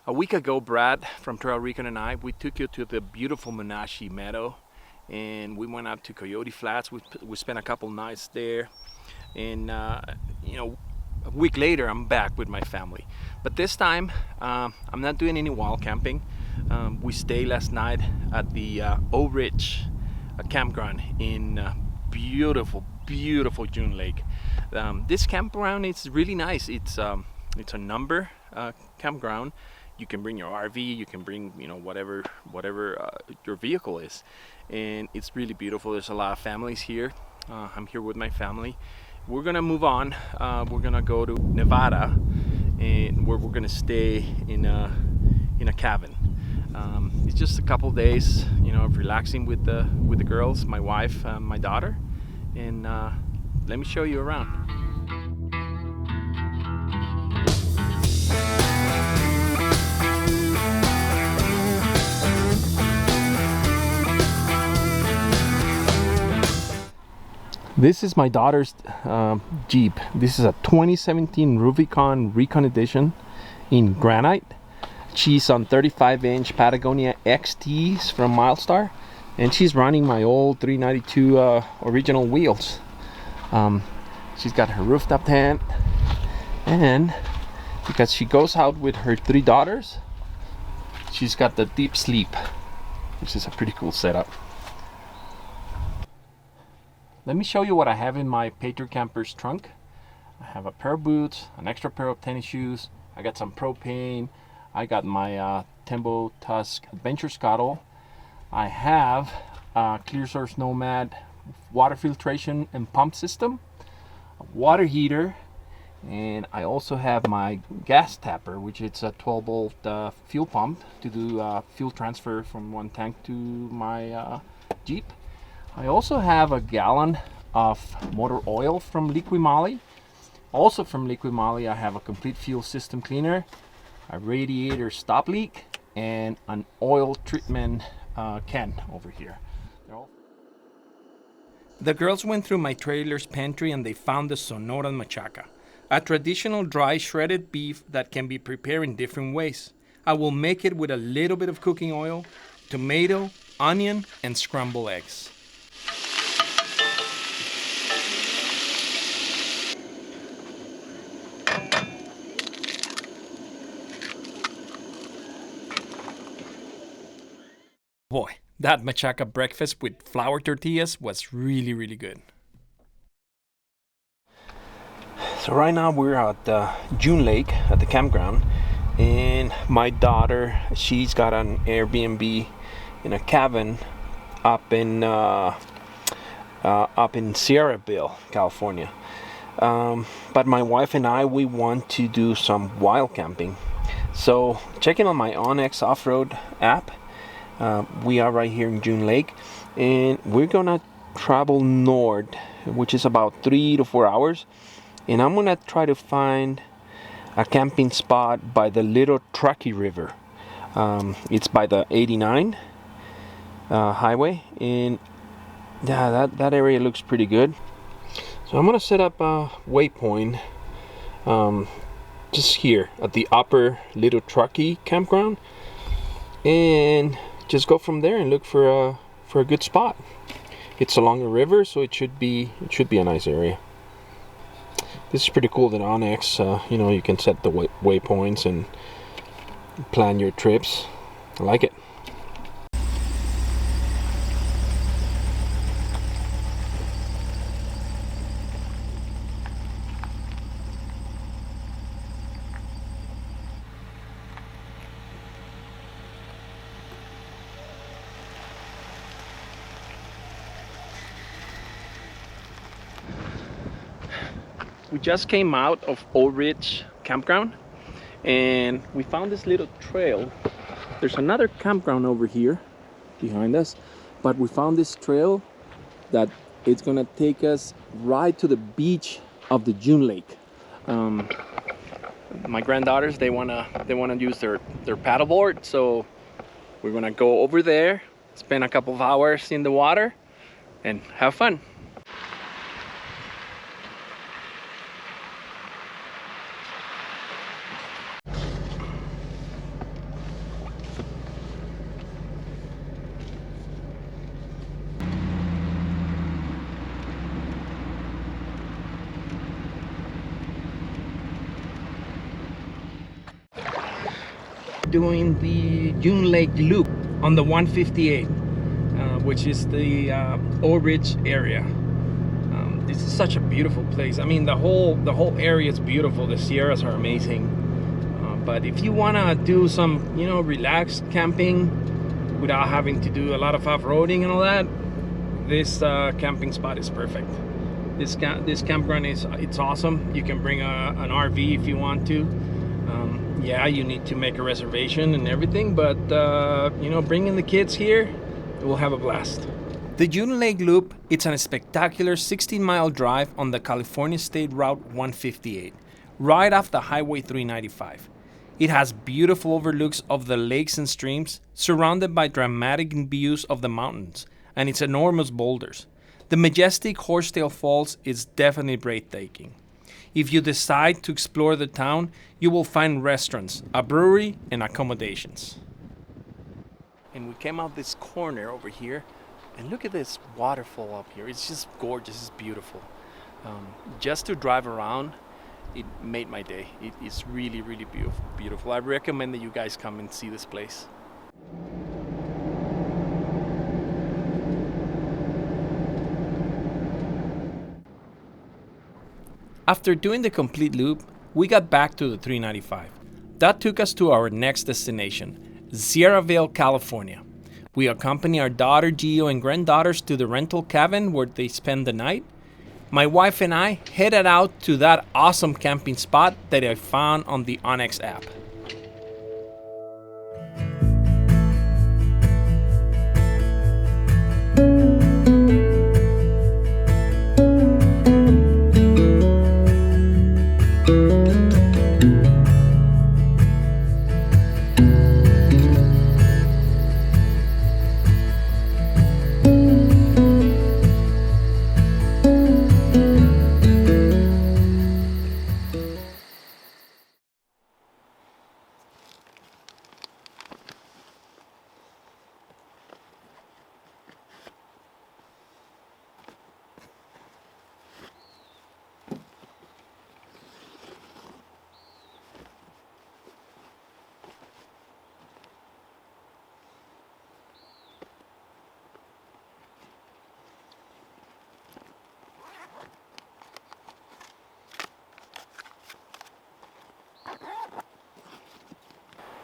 A week ago, Brad from Trail Recon and I, we took you to the beautiful Monashi Meadow, and we went up to Coyote Flats. We spent a couple nights there, and you know, a week later, I'm back with my family. But this time, I'm not doing any wild camping. We stayed last night at the Oak Ridge campground in beautiful June Lake. This campground is really nice. It's a number campground. You can bring your RV, you can bring whatever your vehicle is, and it's really beautiful. There's a lot of families here. I'm here with my family. We're gonna move on. We're gonna go to Nevada, and where we're gonna stay in a cabin. It's just a couple days, of relaxing with the girls, my wife, my daughter, and let me show you around. This is my daughter's Jeep. This is a 2017 Rubicon Recon Edition in granite. She's on 35-inch Patagonia XTs from Milestar, and she's running my old 392 original wheels. She's got her rooftop tent, and because she goes out with her 3 daughters, she's got the deep sleep, which is a pretty cool setup. Let me show you what I have in my Patriot Camper's trunk. I have a pair of boots, an extra pair of tennis shoes, I got some propane, I got my Tembo Tusk Adventure Scuttle, I have a Clear Source Nomad water filtration and pump system, a water heater, and I also have my gas tapper, which is a 12-volt fuel pump to do fuel transfer from one tank to my Jeep. I also have a gallon of motor oil from Liqui-Moly. Also from Liqui-Moly, I have a complete fuel system cleaner, a radiator stop leak, and an oil treatment can over here. The girls went through my trailer's pantry and they found the Sonora Machaca, a traditional dry shredded beef that can be prepared in different ways. I will make it with a little bit of cooking oil, tomato, onion, and scrambled eggs. Boy, that machaca breakfast with flour tortillas was really good. So right now we're at June Lake at the campground, and my daughter, she's got an Airbnb in a cabin up in Sierraville, California. But my wife and I, we want to do some wild camping. So checking on my Onyx off-road app, we are right here in June Lake, and we're gonna travel north, which is about 3 to 4 hours, and I'm gonna try to find a camping spot by the Little Truckee River. It's by the 89 highway, and yeah, that area looks pretty good. So I'm gonna set up a waypoint just here at the upper Little Truckee campground, and just go from there and look for a good spot. It's along a river, so it should be a nice area. This is pretty cool that Onyx, you can set the waypoints and plan your trips. I like it. We just came out of Oak Ridge campground, and we found this little trail. There's another campground over here behind us, but we found this trail that it's gonna take us right to the beach of the June Lake. My granddaughters, they wanna use their paddleboard, so we're gonna go over there, spend a couple of hours in the water, and have fun. Doing the June Lake Loop on the 158, which is the Old Ridge area. This is such a beautiful place. I mean, the whole area is beautiful. The Sierras are amazing. But if you wanna do some, relaxed camping without having to do a lot of off-roading and all that, this camping spot is perfect. This campground it's awesome. You can bring an RV if you want to. Yeah, you need to make a reservation and everything, but bringing the kids here, we'll have a blast. The June Lake Loop, it's a spectacular 16-mile drive on the California State Route 158, right off the Highway 395. It has beautiful overlooks of the lakes and streams, surrounded by dramatic views of the mountains and its enormous boulders. The majestic Horsetail Falls is definitely breathtaking. If you decide to explore the town, you will find restaurants, a brewery, and accommodations. And we came out this corner over here, and look at this waterfall up here. It's just gorgeous, it's beautiful. Just to drive around, it made my day. It is really, really beautiful. I recommend that you guys come and see this place. After doing the complete loop, we got back to the 395. That took us to our next destination, Sierra Vale, California. We accompany our daughter Gio and granddaughters to the rental cabin where they spend the night. My wife and I headed out to that awesome camping spot that I found on the Onyx app.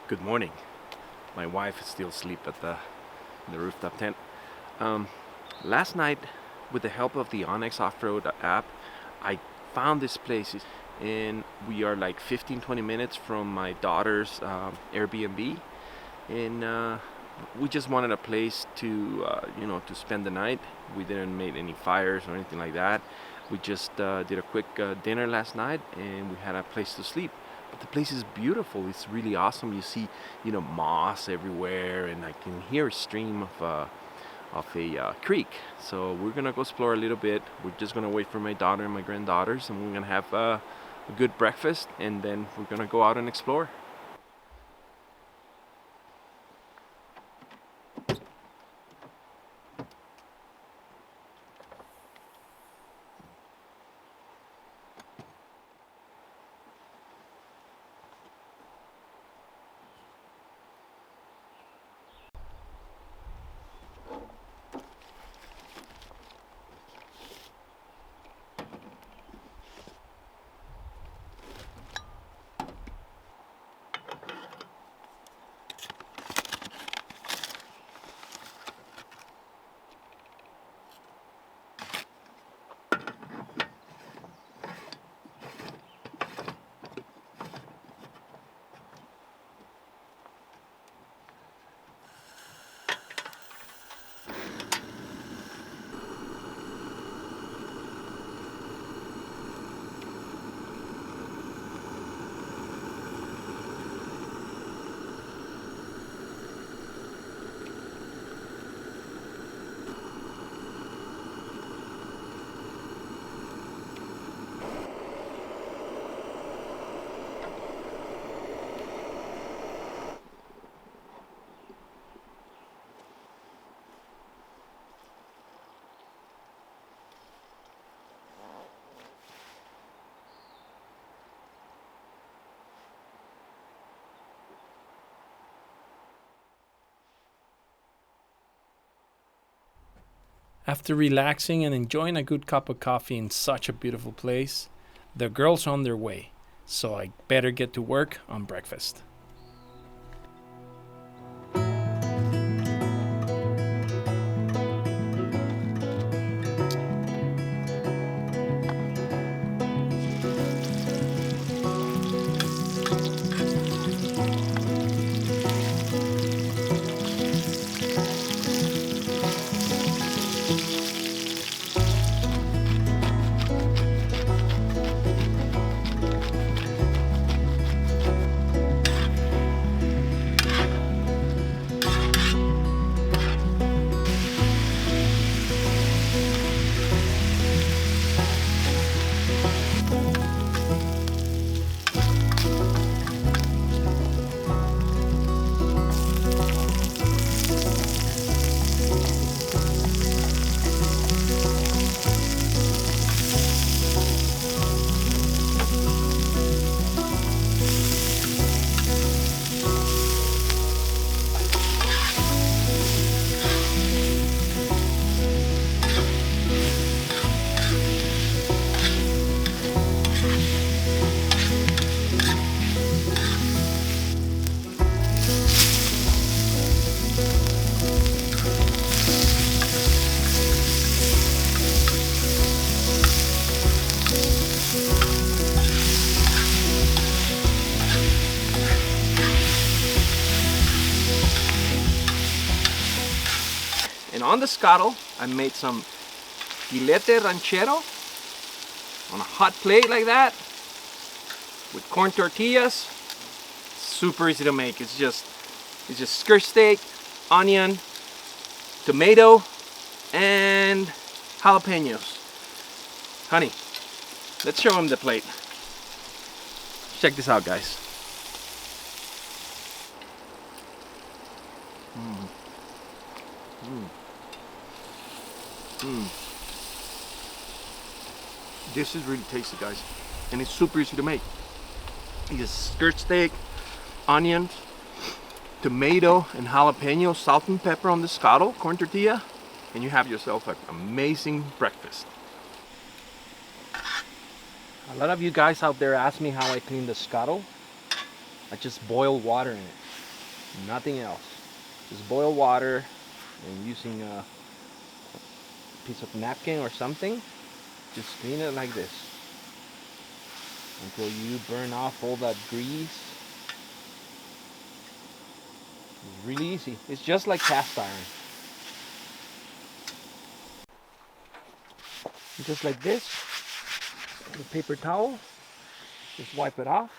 Good morning. My wife is still asleep at the rooftop tent. Last night, with the help of the Onyx off-road app, I found this place, and we are like 15-20 minutes from my daughter's Airbnb, and we just wanted a place to to spend the night. We didn't make any fires or anything like that. We just did a quick dinner last night, and we had a place to sleep. But the place is beautiful. It's really awesome. You see, moss everywhere, and I can hear a stream of a creek. So we're gonna go explore a little bit. We're just gonna wait for my daughter and my granddaughters, and we're gonna have a good breakfast, and then we're gonna go out and explore. After relaxing and enjoying a good cup of coffee in such a beautiful place, the girls are on their way, so I better get to work on breakfast. And on the scuttle, I made some filete ranchero on a hot plate like that with corn tortillas. Super easy to make. It's just skirt steak, onion, tomato, and jalapenos. Honey, let's show them the plate. Check this out, guys. This is really tasty, guys, and it's super easy to make. You just skirt steak, onions, tomato, and jalapeno, salt and pepper on the scuttle, corn tortilla, and you have yourself an amazing breakfast. A lot of you guys out there ask me how I clean the scuttle. I just boil water in it, nothing else. Just boil water and using a piece of napkin or something, just clean it like this until you burn off all that grease. It's really easy. It's just like cast iron. And just like this, with a paper towel, just wipe it off.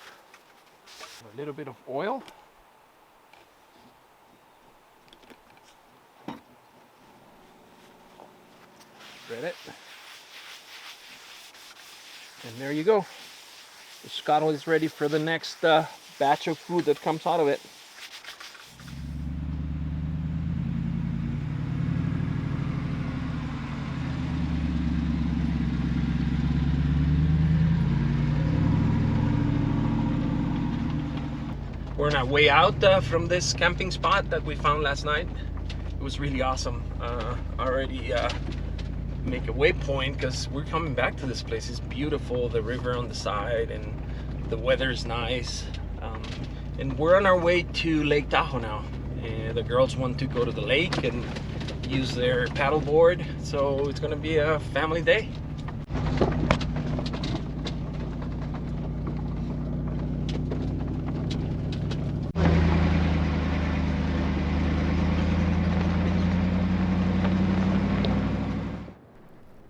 A little bit of oil. Spread it. And there you go. The scuttle is ready for the next batch of food that comes out of it. We're on our way out from this camping spot that we found last night. It was really awesome. Already make a waypoint because we're coming back to this place. It's beautiful, the river on the side, and the weather is nice. And we're on our way to Lake Tahoe now. The girls want to go to the lake and use their paddleboard, so it's gonna be a family day.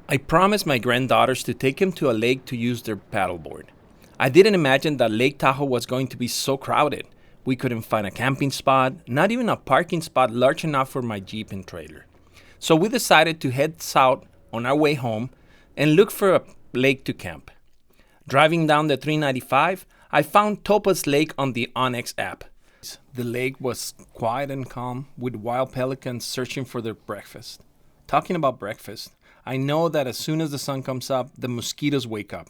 I promised my granddaughters to take him to a lake to use their paddleboard. I didn't imagine that Lake Tahoe was going to be so crowded. We couldn't find a camping spot, not even a parking spot large enough for my Jeep and trailer. So we decided to head south on our way home and look for a lake to camp. Driving down the 395, I found Topaz Lake on the Onyx app. The lake was quiet and calm, with wild pelicans searching for their breakfast. Talking about breakfast, I know that as soon as the sun comes up, the mosquitoes wake up.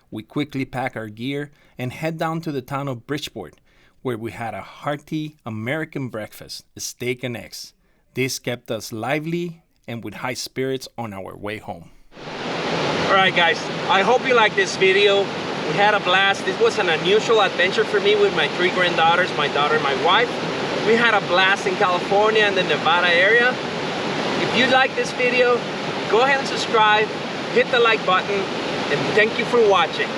We quickly pack our gear and head down to the town of Bridgeport, where we had a hearty American breakfast, steak and eggs. This kept us lively and with high spirits on our way home. All right, guys, I hope you like this video. We had a blast. This was an unusual adventure for me with my 3 granddaughters, my daughter and my wife. We had a blast in California and the Nevada area. If you like this video, go ahead and subscribe, hit the like button, and thank you for watching.